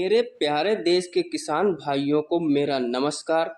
मेरे प्यारे देश के किसान भाइयों को मेरा नमस्कार।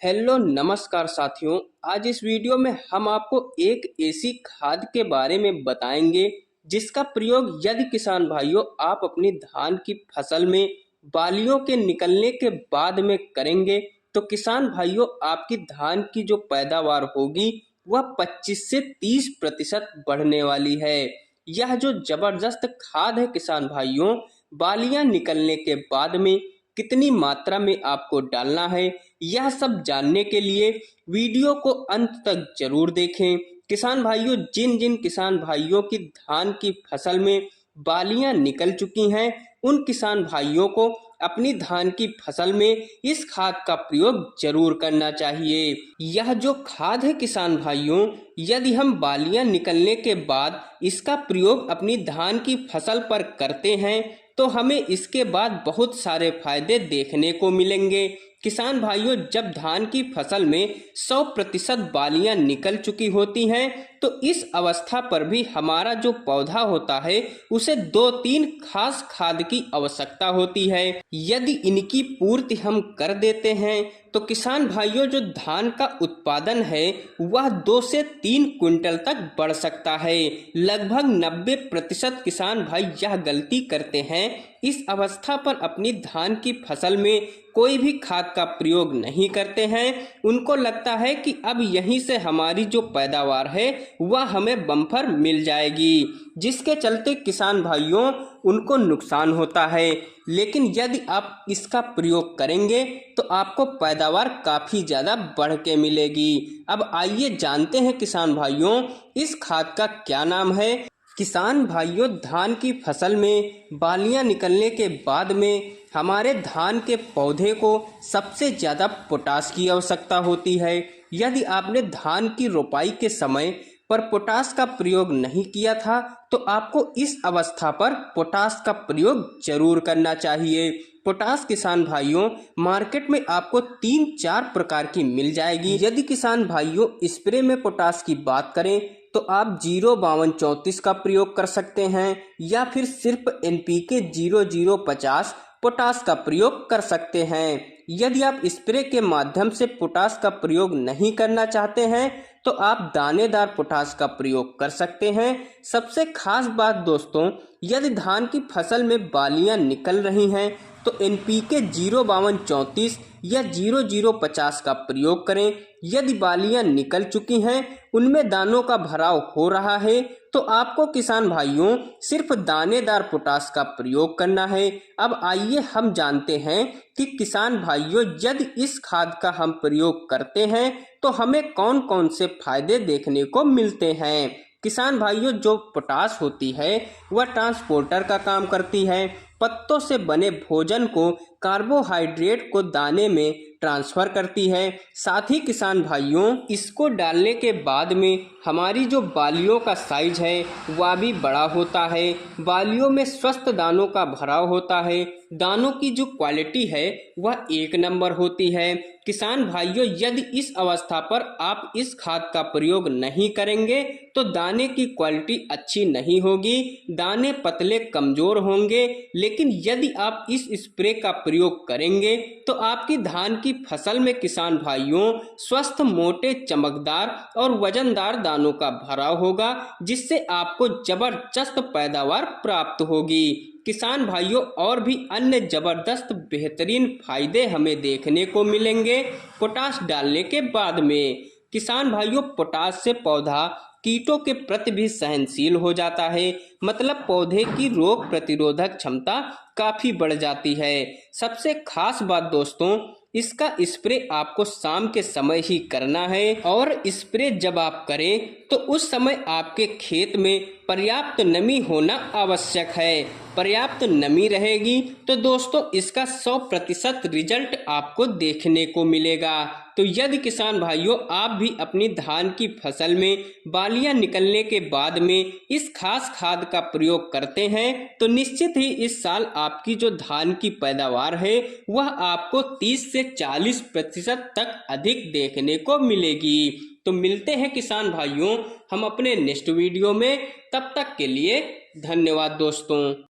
हेलो नमस्कार साथियों, आज इस वीडियो में हम आपको एक ऐसी खाद के बारे में बताएंगे जिसका प्रयोग यदि किसान भाइयों आप अपनी धान की फसल में बालियों के निकलने के बाद में करेंगे तो किसान भाइयों आपकी धान की जो पैदावार होगी वह 25 से 30% बढ़ने वाली है। यह जो जबरदस्त खाद है किसान भाइयों, बालियां निकलने के बाद में कितनी मात्रा में आपको डालना है, यह सब जानने के लिए वीडियो को अंत तक जरूर देखें। किसान भाइयों, जिन जिन किसान भाइयों की धान की फसल में बालियां निकल चुकी हैं, उन किसान भाइयों को अपनी धान की फसल में इस खाद का प्रयोग जरूर करना चाहिए। यह जो खाद है किसान भाइयों, यदि हम बालियां निकलने के बाद इसका प्रयोग अपनी धान की फसल पर करते हैं तो हमें इसके बाद बहुत सारे फायदे देखने को मिलेंगे। किसान भाइयों, जब धान की फसल में 100% बालियां निकल चुकी होती हैं तो इस अवस्था पर भी हमारा जो पौधा होता है उसे 2-3 खास खाद की आवश्यकता होती है। यदि इनकी पूर्ति हम कर देते हैं तो किसान भाइयों जो धान का उत्पादन है वह 2 से 3 क्विंटल तक बढ़ सकता है। लगभग 90% किसान भाई यह गलती करते हैं, इस अवस्था पर अपनी धान की फसल में कोई भी खाद का प्रयोग नहीं करते हैं। उनको लगता है कि अब यहीं से हमारी जो पैदावार है वह हमें बम्पर मिल जाएगी, जिसके चलते किसान भाइयों उनको नुकसान होता है। लेकिन यदि आप इसका प्रयोग करेंगे तो आपको पैदावार काफी ज्यादा बढ़ के मिलेगी। अब आइए जानते हैं किसान भाइयों इस खाद का क्या नाम है। किसान भाइयों, धान की फसल में बालियां निकलने के बाद में हमारे धान के पौधे को सबसे ज़्यादा पोटाश की आवश्यकता होती है। यदि आपने धान की रोपाई के समय पर पोटाश का प्रयोग नहीं किया था तो आपको इस अवस्था पर पोटाश का प्रयोग जरूर करना चाहिए। पोटाश किसान भाइयों मार्केट में आपको 3-4 प्रकार की मिल जाएगी। यदि किसान भाइयों स्प्रे में पोटाश की बात करें तो आप 05234 का प्रयोग कर सकते हैं या फिर सिर्फ NPK 0050 पोटाश का प्रयोग कर सकते हैं। यदि आप स्प्रे के माध्यम से पोटाश का प्रयोग नहीं करना चाहते हैं तो आप दानेदार पोटाश का प्रयोग कर सकते हैं। सबसे खास बात दोस्तों, यदि धान की फसल में बालियां निकल रही हैं तो NPK 05234 या 0050 का प्रयोग करें। यदि बालियां निकल चुकी हैं, उनमें दानों का भराव हो रहा है तो आपको किसान भाइयों सिर्फ दानेदार पोटाश का प्रयोग करना है। अब आइए हम जानते हैं कि किसान भाइयों यदि इस खाद का हम प्रयोग करते हैं तो हमें कौन कौन से फायदे देखने को मिलते हैं। किसान भाइयों, जो पोटाश होती है वह ट्रांसपोर्टर का काम करती है। पत्तों से बने भोजन को, कार्बोहाइड्रेट को दाने में ट्रांसफर करती है। साथ ही किसान भाइयों इसको डालने के बाद में हमारी जो बालियों का साइज है वह भी बड़ा होता है। बालियों में स्वस्थ दानों का भराव होता है। दानों की जो क्वालिटी है वह 1 नंबर होती है। किसान भाइयों, यदि इस अवस्था पर आप इस खाद का प्रयोग नहीं करेंगे तो दाने की क्वालिटी अच्छी नहीं होगी, दाने पतले कमजोर होंगे। लेकिन यदि आप इस स्प्रे का प्रयोग करेंगे तो आपकी धान की फसल में किसान भाइयों स्वस्थ, मोटे, चमकदार और वजनदार दानों का भराव होगा, जिससे आपको जबरदस्त पैदावार प्राप्त होगी। किसान भाइयों, और भी अन्य जबरदस्त बेहतरीन फायदे हमें देखने को मिलेंगे पोटाश डालने के बाद में। किसान भाइयों, पोटाश से पौधा कीटों के प्रति भी सहनशील हो जाता है, मतलब पौधे की रोग प्रतिरोधक क्षमता काफी बढ़ जाती है। सबसे खास बात दोस्तों, इसका स्प्रे आपको शाम के समय ही करना है और स्प्रे जब आप करें तो उस समय आपके खेत में पर्याप्त नमी होना आवश्यक है। पर्याप्त नमी रहेगी तो दोस्तों इसका 100% रिजल्ट आपको देखने को मिलेगा। तो यदि किसान भाइयों आप भी अपनी धान की फसल में बालियां निकलने के बाद में इस खास खाद का प्रयोग करते हैं तो निश्चित ही इस साल आपकी जो धान की पैदावार है वह आपको 30 से 40% तक अधिक देखने को मिलेगी। तो मिलते हैं किसान भाइयों हम अपने नेक्स्ट वीडियो में, तब तक के लिए धन्यवाद दोस्तों।